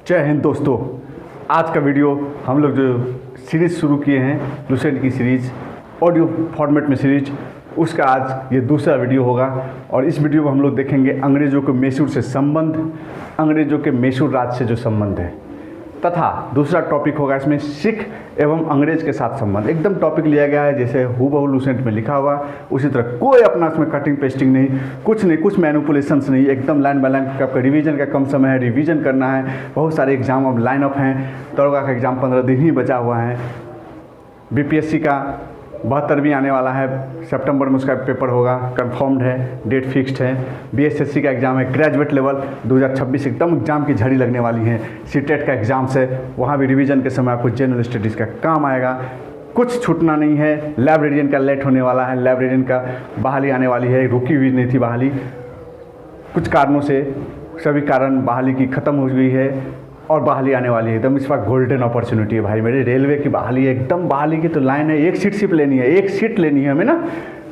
जय हिंद दोस्तों। आज का वीडियो हम लोग जो सीरीज़ शुरू किए हैं लुसेंट की सीरीज़, ऑडियो फॉर्मेट में सीरीज, उसका आज ये दूसरा वीडियो होगा। और इस वीडियो में हम लोग देखेंगे अंग्रेज़ों के मैसूर से संबंध, अंग्रेज़ों के मैसूर राज्य से जो संबंध है, तथा दूसरा टॉपिक होगा इसमें सिख एवं अंग्रेज़ के साथ संबंध। एकदम टॉपिक लिया गया है जैसे हूबहू लुसेंट में लिखा हुआ, उसी तरह कोई अपना इसमें कटिंग पेस्टिंग नहीं, कुछ मैनिपुलेशंस नहीं, एकदम लाइन बाय लाइन। आपका रिवीजन का कम समय है, रिवीजन करना है। बहुत सारे एग्जाम अब लाइन अप हैं। दरोगा का एग्ज़ाम 15 दिन ही बचा हुआ है। बीपीएससी का 72वीं आने वाला है, सितंबर में उसका पेपर होगा, कंफर्म्ड है, डेट फिक्स्ड है। बीएसएससी का एग्ज़ाम है ग्रेजुएट लेवल 2026, एकदम एग्ज़ाम की झड़ी लगने वाली है। सीटेट का एग्ज़ाम से वहाँ भी रिवीजन के समय आपको जनरल स्टडीज़ का काम आएगा, कुछ छूटना नहीं है। लाइब्रेरियन का लेट होने वाला है, लाइब्रेरियन का बहाली आने वाली है, रुकी हुई नहीं थी बहाली, कुछ कारणों से सभी कारण बहाली की ख़त्म हो गई है और बहाली आने वाली है। एकदम इस वक्त गोल्डन अपॉर्चुनिटी है भाई मेरे। रेलवे की बहाली है, एकदम बहाली की तो लाइन है, एक सीट सिर्फ लेनी है, एक सीट लेनी है हमें ना।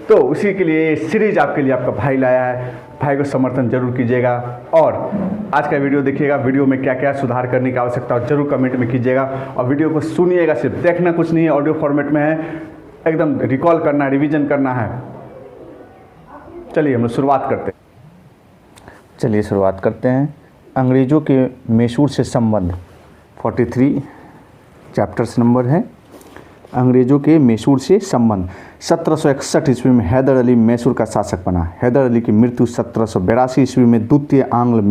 तो उसी के लिए ये सीरीज आपके लिए आपका भाई लाया है। भाई को समर्थन जरूर कीजिएगा और आज का वीडियो देखिएगा। वीडियो में क्या क्या सुधार करने की आवश्यकता हो जरूर कमेंट में कीजिएगा और वीडियो को सुनिएगा, सिर्फ देखना कुछ नहीं है, ऑडियो फॉर्मेट में है, एकदम रिकॉल करना है, रिविजन करना है। चलिए हम लोग शुरुआत करते हैं। अंग्रेज़ों के मैसूर से संबंध 43 चैप्टर्स नंबर है। अंग्रेज़ों के मैसूर से संबंध। 1761 ईस्वी में हैदर अली मैसूर का शासक बना। हैदर अली की मृत्यु 1782 ईस्वी में द्वितीय आंग्ल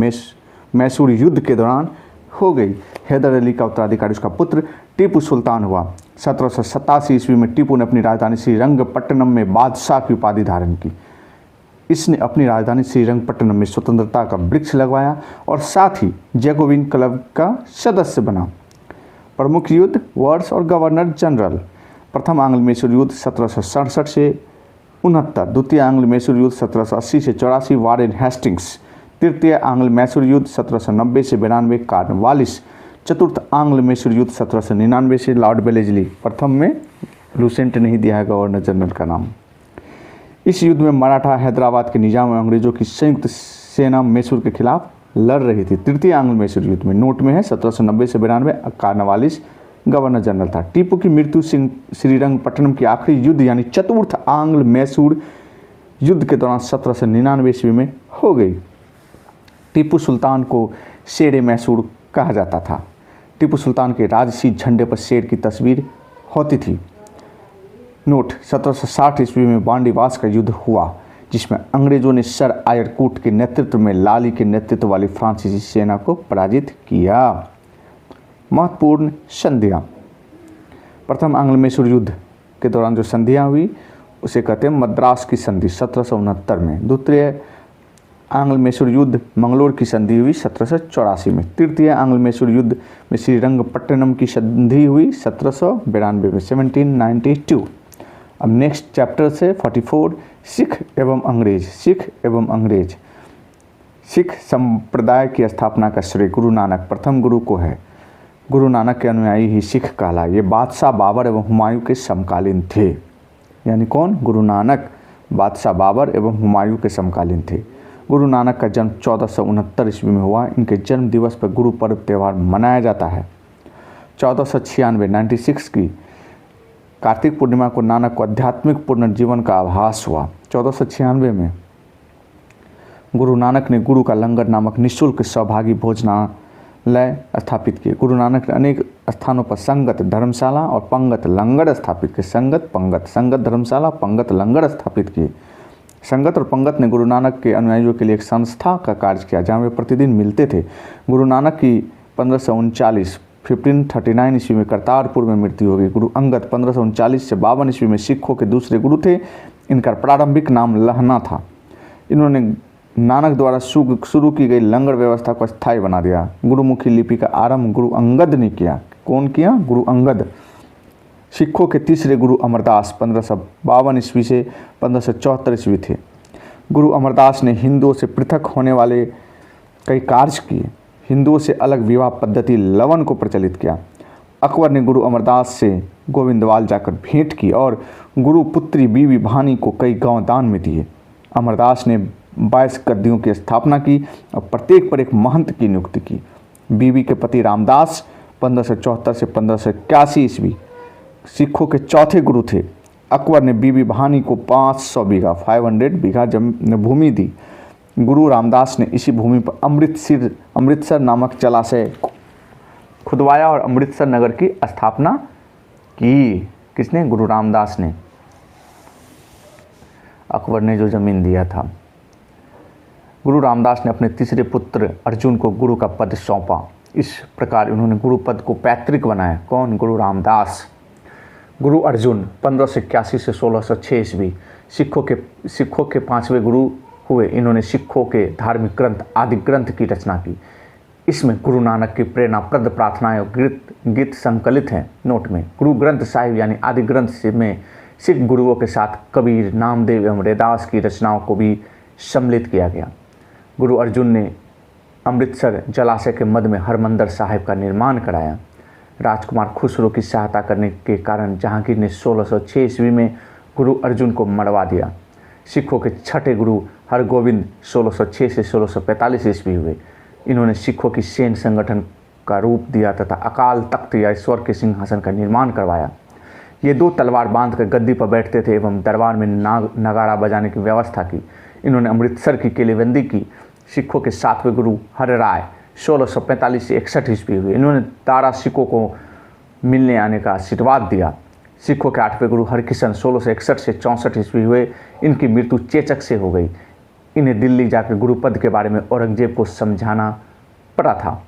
मैसूर युद्ध के दौरान हो गई। हैदर अली का उत्तराधिकारी उसका पुत्र टीपू सुल्तान हुआ। 1787 ईस्वी में टीपू ने अपनी राजधानी श्रीरंगपट्टनम में बादशाह की उपाधि धारण की। इसने अपनी राजधानी श्रीरंगपट्टनम में स्वतंत्रता का वृक्ष लगवाया और साथ ही जैकोबिन क्लब का सदस्य बना। प्रमुख युद्ध वर्ष और गवर्नर जनरल। प्रथम आंग्ल मैसूर युद्ध 1767 से 69, द्वितीय आंग्ल मैसूर युद्ध 1780 से 84 वारेन हेस्टिंग्स, तृतीय आंग्ल मैसूर युद्ध 1790 से 92 कॉर्नवालिस, चतुर्थ आंग्ल मैसूर युद्ध 1799 से लॉर्ड वेलेस्ली। प्रथम में लुसेंट नहीं दिया है गवर्नर जनरल का नाम। इस युद्ध में मराठा हैदराबाद के निजाम और अंग्रेजों की संयुक्त सेना मैसूर के खिलाफ लड़ रही थी। तृतीय आंग्ल मैसूर युद्ध में नोट में है 1790 से 92 कॉर्नवालिस गवर्नर जनरल था। टीपू की मृत्यु श्रीरंगपट्टनम की आखिरी युद्ध यानी चतुर्थ आंग्ल मैसूर युद्ध के दौरान 1799 ईस्वी में हो गई। टीपू सुल्तान को शेर मैसूर कहा जाता था। टीपू सुल्तान के राजसी झंडे पर शेर की तस्वीर होती थी। नोट 1760 ईस्वी में बांडीवास का युद्ध हुआ जिसमें अंग्रेजों ने सर आयरकूट के नेतृत्व में लाली के नेतृत्व वाली फ्रांसीसी सेना को पराजित किया। महत्वपूर्ण संधियां। प्रथम आंग्ल मैसूर युद्ध के दौरान जो संधियां हुई उसे कहते हैं मद्रास की संधि 1769 में। द्वितीय आंग्ल मैसूर युद्ध मंगलोर की संधि हुई 1784 में। तृतीय आंग्ल मैसूर युद्ध में श्रीरंगपट्टनम की संधि हुई 1792 में 1792। अब नेक्स्ट चैप्टर से 44 सिख एवं अंग्रेज। सिख एवं अंग्रेज। सिख संप्रदाय की स्थापना का श्रेय गुरु नानक प्रथम गुरु को है। गुरु नानक के अनुयायी ही सिख कहलाए। ये बादशाह बाबर एवं हुमायूं के समकालीन थे। यानी कौन? गुरु नानक बादशाह बाबर एवं हुमायूं के समकालीन थे। गुरु नानक का जन्म 1469 ईस्वी में हुआ। इनके जन्म दिवस पर गुरु पर्व त्यौहार मनाया जाता है। 1496 की कार्तिक पूर्णिमा को नानक को आध्यात्मिक पुनर्जीवन का आभास हुआ। 1496 में गुरु नानक ने गुरु का लंगर नामक निःशुल्क सहभागी भोजनालय स्थापित किए। गुरु नानक ने अनेक स्थानों पर संगत धर्मशाला और पंगत लंगर स्थापित किए। संगत धर्मशाला, पंगत लंगर स्थापित किए। संगत और पंगत ने गुरु नानक के अनुयायियों के लिए एक संस्था का कार्य किया जहाँ वे प्रतिदिन मिलते थे। गुरु नानक की 1539 ईस्वी में करतारपुर में मृत्यु हो गई। गुरु अंगद 1539 से 52 ईस्वी में सिखों के दूसरे गुरु थे। इनका प्रारंभिक नाम लहना था। इन्होंने नानक द्वारा शुरू की गई लंगर व्यवस्था को स्थायी बना दिया। गुरुमुखी लिपि का आरंभ गुरु अंगद ने किया। कौन किया? गुरु अंगद। सिखों के तीसरे गुरु अमरदास 1552 ईस्वी से 1574 ईस्वी थे। गुरु अमरदास ने हिंदुओं से पृथक होने वाले कई कार्य किए। हिंदुओं से अलग विवाह पद्धति लवन को प्रचलित किया। अकबर ने गुरु अमरदास से गोविंदवाल जाकर भेंट की और गुरु पुत्री बीवी भानी को कई गांव दान में दिए। अमरदास ने 22 गद्दियों की स्थापना की और प्रत्येक पर एक महंत की नियुक्ति की। बीबी के पति रामदास 1574 से 1581 ईस्वी सिखों के चौथे गुरु थे। अकबर ने बीबी भानी को 500 बीघा 500 बीघा भूमि दी। गुरु रामदास ने इसी भूमि पर अमृतसर नामक जलाशय खुदवाया और अमृतसर नगर की स्थापना की। किसने? गुरु रामदास ने। अकबर ने जो जमीन दिया था। गुरु रामदास ने अपने तीसरे पुत्र अर्जुन को गुरु का पद सौंपा। इस प्रकार उन्होंने गुरु पद को पैतृक बनाया। कौन? गुरु रामदास। गुरु अर्जुन 1581 से 1606 ईस्वी सिखों के 5वें गुरु हुए। इन्होंने सिखों के धार्मिक ग्रंथ आदि ग्रंथ की रचना की। इसमें गुरु नानक की प्रेरणाप्रद प्रार्थनाएं और गीत संकलित हैं। नोट में गुरु ग्रंथ साहिब यानी आदि ग्रंथ में सिख गुरुओं के साथ कबीर, नामदेव एवं रैदास की रचनाओं को भी सम्मिलित किया गया। गुरु अर्जुन ने अमृतसर जलाशय के मध्य में हरमंदिर साहिब का निर्माण कराया। राजकुमार खुसरो की सहायता करने के कारण जहांगीर ने 1606 ईस्वी में गुरु अर्जुन को मरवा दिया। सिखों के छठे गुरु हरगोविंद 1606 से 1645 ईस्वी हुए। इन्होंने सिखों की सैन्य संगठन का रूप दिया तथा अकाल तख्त या ईश्वर के सिंहासन का निर्माण करवाया। ये 2 तलवार बांध कर गद्दी पर बैठते थे एवं दरबार में नगाड़ा बजाने की व्यवस्था की। इन्होंने अमृतसर की किलेबंदी की। सिखों के 7वें गुरु हरराय 1645 से 61 ईस्वी हुए। इन्होंने दारा सिखों को मिलने आने का आशीर्वाद दिया। सिखों के 8वें गुरु हरकिशन 1661 से 64 ईस्वी हुए। इनकी मृत्यु चेचक से हो गई। इन्हें दिल्ली जाकर गुरुपद के बारे में औरंगजेब को समझाना पड़ा था।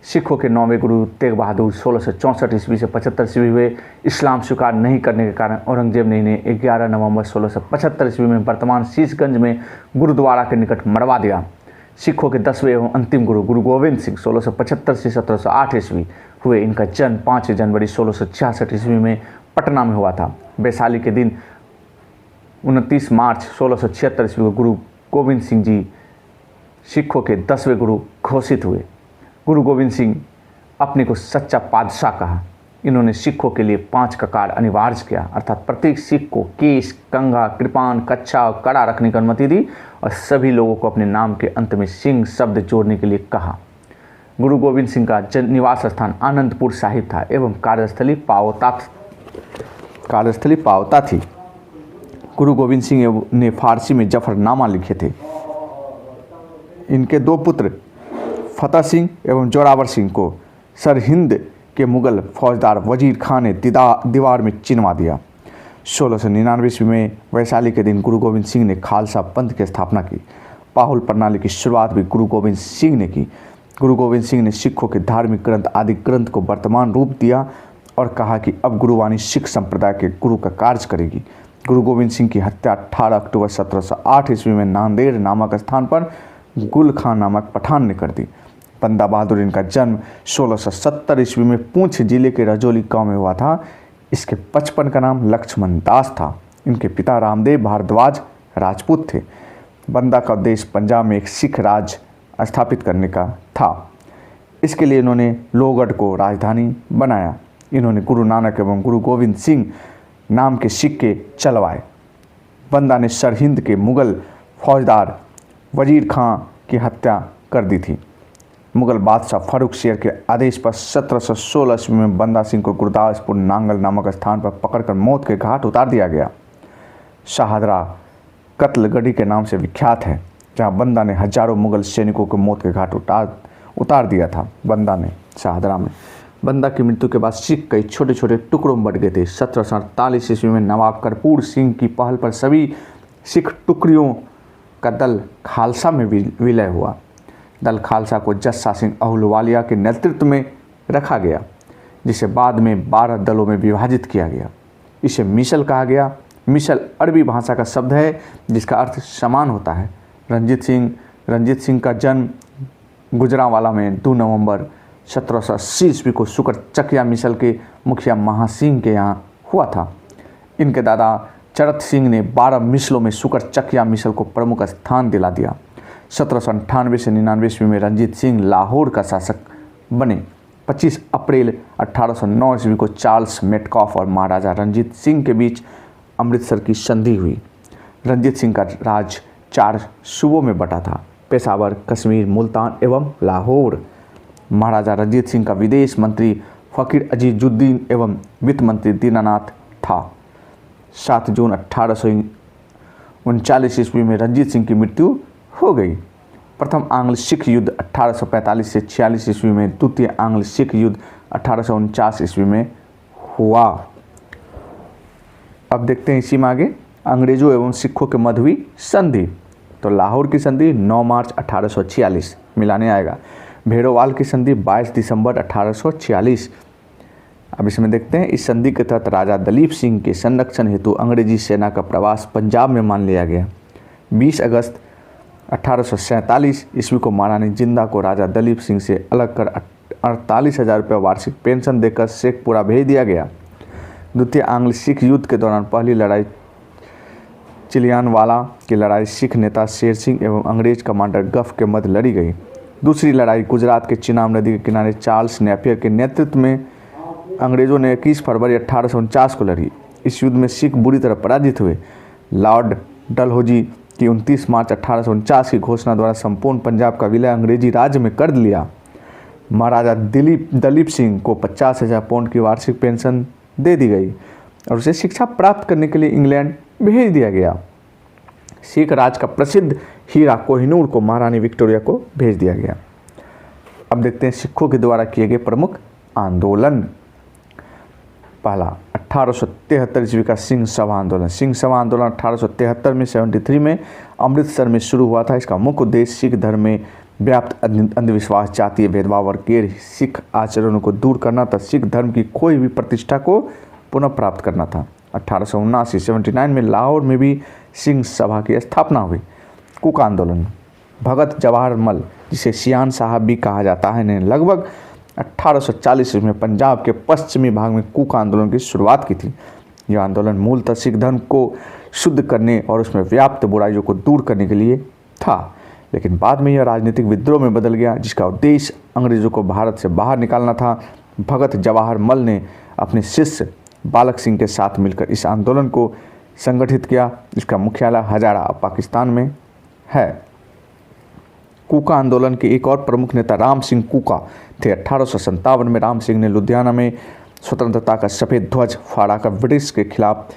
सिखों के 9वें गुरु तेग बहादुर 1664 ईस्वी से 75 ईस्वी हुए। इस्लाम स्वीकार नहीं करने के कारण औरंगजेब ने इन्हें 11 नवंबर 1675 ईस्वी में वर्तमान शीशगंज में गुरुद्वारा के निकट मरवा दिया। सिखों के 10वें एवं अंतिम गुरु गुरु गोविंद सिंह 1675 से 1708 ईस्वी हुए। इनका जन्म 5 जनवरी 1666 ईस्वी में पटना में हुआ था। वैशाली के दिन 29 मार्च 1676 ईस्वी को गुरु गोविंद सिंह जी सिखों के 10वें गुरु घोषित हुए। गुरु गोविंद सिंह अपने को सच्चा पातशाह कहा। इन्होंने सिखों के लिए 5 ककार अनिवार्य किया, अर्थात प्रत्येक सिख को केश, कंघा, कृपान, कच्छा और कड़ा रखने की अनुमति दी और सभी लोगों को अपने नाम के अंत में सिंह शब्द जोड़ने के लिए कहा। गुरु गोविंद सिंह का निवास स्थान आनंदपुर साहिब था एवं कार्यस्थली पावता थी। गुरु गोविंद सिंह ने फारसी में जफरनामा लिखे थे। इनके 2 पुत्र फतेह सिंह एवं जोरावर सिंह को सरहिंद के मुगल फौजदार वजीर खान ने दीवार में चिनवा दिया। 1699 ईस्वी में वैशाली के दिन गुरु गोविंद सिंह ने खालसा पंथ की स्थापना की। पाहुल प्रणाली की शुरुआत भी गुरु गोविंद सिंह ने की। गुरु गोविंद सिंह ने सिखों के धार्मिक ग्रंथ आदि ग्रंथ को वर्तमान रूप दिया और कहा कि अब गुरुवाणी सिख संप्रदाय के गुरु का कार्य करेगी। गुरु गोविंद सिंह की हत्या 18 अक्टूबर 1708 ईस्वी में नांदेड़ नामक स्थान पर गुल खान नामक पठान ने कर दी। बंदा बहादुर इनका जन्म 1670 ईस्वी में पूंछ जिले के रजौली गांव में हुआ था। इसके बचपन का नाम लक्ष्मण दास था। इनके पिता रामदेव भारद्वाज राजपूत थे। बंदा का उद्देश्य पंजाब में एक सिख राज स्थापित करने का था। इसके लिए इन्होंने लोहगढ़ को राजधानी बनाया। इन्होंने गुरु नानक एवं गुरु गोविंद सिंह नाम के सिक्के चलवाए। बंदा ने सरहिंद के मुगल फौजदार वजीर खां की हत्या कर दी थी। मुगल बादशाह फारूक शेर के आदेश पर 1716 ईस्वी में बंदा सिंह को गुरदासपुर नांगल नामक स्थान पर पकड़कर मौत के घाट उतार दिया गया। शाहदरा कत्लगढ़ी के नाम से विख्यात है, जहां बंदा ने हजारों मुगल सैनिकों को मौत के घाट उतार दिया था। बंदा ने शाहदरा में। बंदा की मृत्यु के बाद सिख कई छोटे छोटे टुकड़ों में बट गए थे। 1748 ईस्वी में नवाब कर्पूर सिंह की पहल पर सभी सिख टुकड़ियों का दल खालसा में विलय हुआ। दल खालसा को जस्सा सिंह अहलुवालिया के नेतृत्व में रखा गया, जिसे बाद में 12 दलों में विभाजित किया गया। इसे मिसल कहा गया। मिसल अरबी भाषा का शब्द है जिसका अर्थ समान होता है। रंजीत सिंह का जन्म गुजरांवाला में 2 नवंबर 1780 ईस्वी को शुक्र चकिया मिसल के मुखिया महासिंह के यहाँ हुआ था। इनके दादा चरत सिंह ने 12 मिसलों में शुक्र चकिया मिसल को प्रमुख स्थान दिला दिया। 1798 से 99 ईस्वी में रंजीत सिंह लाहौर का शासक बने। 25 अप्रैल 1809 ईस्वी को चार्ल्स मेटकॉफ और महाराजा रंजीत सिंह के बीच अमृतसर की संधि हुई। रंजीत सिंह का राज 4 सूबों में बटा था: पेशावर, कश्मीर, मुल्तान एवं लाहौर। महाराजा रंजीत सिंह का विदेश मंत्री फ़कीर अजीजुद्दीन एवं वित्त मंत्री दीनानाथ था। 7 जून 1839 ईस्वी में रंजीत सिंह की मृत्यु हो गई। प्रथम आंग्ल सिख युद्ध 1845 से 46 ईस्वी में, द्वितीय आंग्ल सिख युद्ध 1849 ईस्वी में हुआ। अब देखते हैं इसी में आगे अंग्रेजों एवं सिखों के मध्य हुई संधि। तो लाहौर की संधि 9 मार्च 1846 मिलाने आएगा। भेड़ोवाल की संधि 22 दिसंबर 1846। अब इसमें देखते हैं इस संधि के तहत राजा दलीप सिंह के संरक्षण हेतु अंग्रेजी सेना का प्रवास पंजाब में मान लिया गया। 20 अगस्त 1847 ईस्वी को महारानी जिंदा को राजा दलीप सिंह से अलग कर 48,000 रुपये वार्षिक पेंशन देकर शेखपुरा भेज दिया गया। द्वितीय आंग्ल सिख युद्ध के दौरान पहली लड़ाई चिलियानवाला की लड़ाई सिख नेता शेर सिंह एवं अंग्रेज कमांडर गफ के मध्य लड़ी गई। दूसरी लड़ाई गुजरात के चिनाब नदी के किनारे चार्ल्स नेपियर के नेतृत्व में अंग्रेजों ने 21 फरवरी 1849 को लड़ी। इस युद्ध में सिख बुरी तरह पराजित हुए। लॉर्ड डलहौजी की 29 मार्च 1849 की घोषणा द्वारा संपूर्ण पंजाब का विलय अंग्रेजी राज्य में कर लिया। महाराजा दलीप सिंह को 50,000 पाउंड की वार्षिक पेंशन दे दी गई और उसे शिक्षा प्राप्त करने के लिए इंग्लैंड भेज दिया गया। सिख राज का प्रसिद्ध हीरा कोहिनूर को महारानी विक्टोरिया को भेज दिया गया। अब देखते हैं सिखों के द्वारा किए गए प्रमुख आंदोलन। पहला 1873 ईस्वी का सिंह सभा आंदोलन। सिंह सभा आंदोलन 1873 में 73 में अमृतसर में शुरू हुआ था। इसका मुख्य उद्देश्य सिख धर्म में व्याप्त अंधविश्वास, जातीय भेदभाव और गैर सिख आचरणों को दूर करना तथा सिख धर्म की खोई हुई प्रतिष्ठा को पुनः प्राप्त करना था। 1879 में लाहौर में भी सिंह सभा की स्थापना हुई। कुक आंदोलन। भगत जवाहर मल, जिसे सियान साहब भी कहा जाता है, ने लगभग 1840 में पंजाब के पश्चिमी भाग में कुक आंदोलन की शुरुआत की थी। यह आंदोलन मूलतः सिख धर्म को शुद्ध करने और उसमें व्याप्त बुराइयों को दूर करने के लिए था, लेकिन बाद में यह राजनीतिक विद्रोह में बदल गया, जिसका उद्देश्य अंग्रेजों को भारत से बाहर निकालना था। भगत जवाहर मल ने अपने शिष्य बालक सिंह के साथ मिलकर इस आंदोलन को संगठित किया। इसका मुख्यालय हजारा पाकिस्तान में है। कूका आंदोलन के एक और प्रमुख नेता राम सिंह कूका थे। 1857 में राम सिंह ने लुधियाना में स्वतंत्रता का सफ़ेद ध्वज फहराकर ब्रिटिश के खिलाफ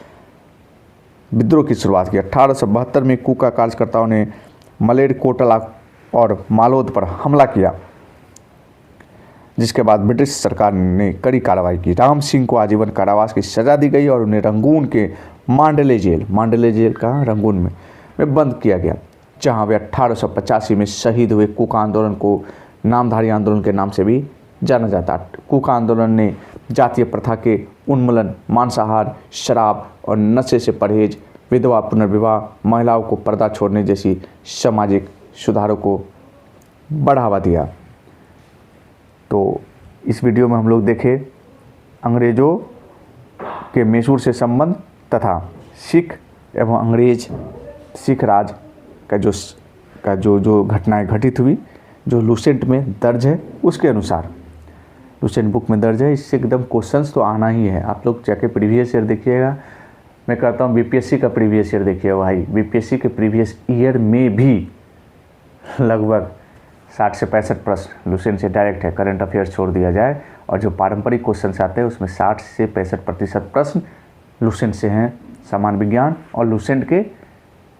विद्रोह की शुरुआत की। 1872 में कूका कार्यकर्ताओं ने मलेरकोटला और मालोद पर हमला किया, जिसके बाद ब्रिटिश सरकार ने कड़ी कार्रवाई की। राम सिंह को आजीवन कारावास की सज़ा दी गई और उन्हें रंगून के मांडले जेल का रंगून में बंद किया गया, जहां वे 1885 में शहीद हुए। कुका आंदोलन को नामधारी आंदोलन के नाम से भी जाना जाता है। कुका आंदोलन ने जातीय प्रथा के उन्मूलन, मांसाहार, शराब और नशे से परहेज, विधवा पुनर्विवाह, महिलाओं को पर्दा छोड़ने जैसी सामाजिक सुधारों को बढ़ावा दिया। तो इस वीडियो में हम लोग देखे अंग्रेज़ों के मैसूर से संबंध तथा सिख एवं अंग्रेज सिख राज का जो घटनाएं घटित हुई, जो लुसेंट में दर्ज है उसके अनुसार, लुसेंट बुक में दर्ज है। इससे एकदम क्वेश्चंस तो आना ही है। आप लोग जाके प्रीवियस ईयर देखिएगा। मैं कहता हूँ बीपीएससी का प्रीवियस ईयर देखिए भाई। बीपीएससी के प्रीवियस ईयर में भी लगभग 60 से 65 प्रश्न लुसेंट से डायरेक्ट है। करंट अफेयर्स छोड़ दिया जाए और जो पारंपरिक क्वेश्चन आते हैं उसमें 60 से 65% प्रश्न लुसेंट से हैं, सामान्य विज्ञान और लुसेंट के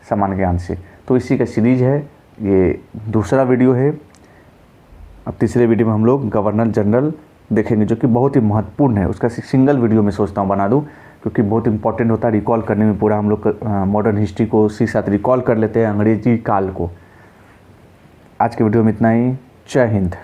सामान्य ज्ञान से। तो इसी का सीरीज है, ये दूसरा वीडियो है। अब तीसरे वीडियो में हम लोग गवर्नर जनरल देखेंगे, जो कि बहुत ही महत्वपूर्ण है। उसका सिंगल वीडियो में सोचता हूँ बना दूँ, क्योंकि बहुत इंपॉर्टेंट होता है रिकॉल करने में। पूरा हम लोग मॉडर्न हिस्ट्री को उसी साथ रिकॉल कर लेते हैं, अंग्रेजी काल को। आज के वीडियो में इतना ही। जय हिंद।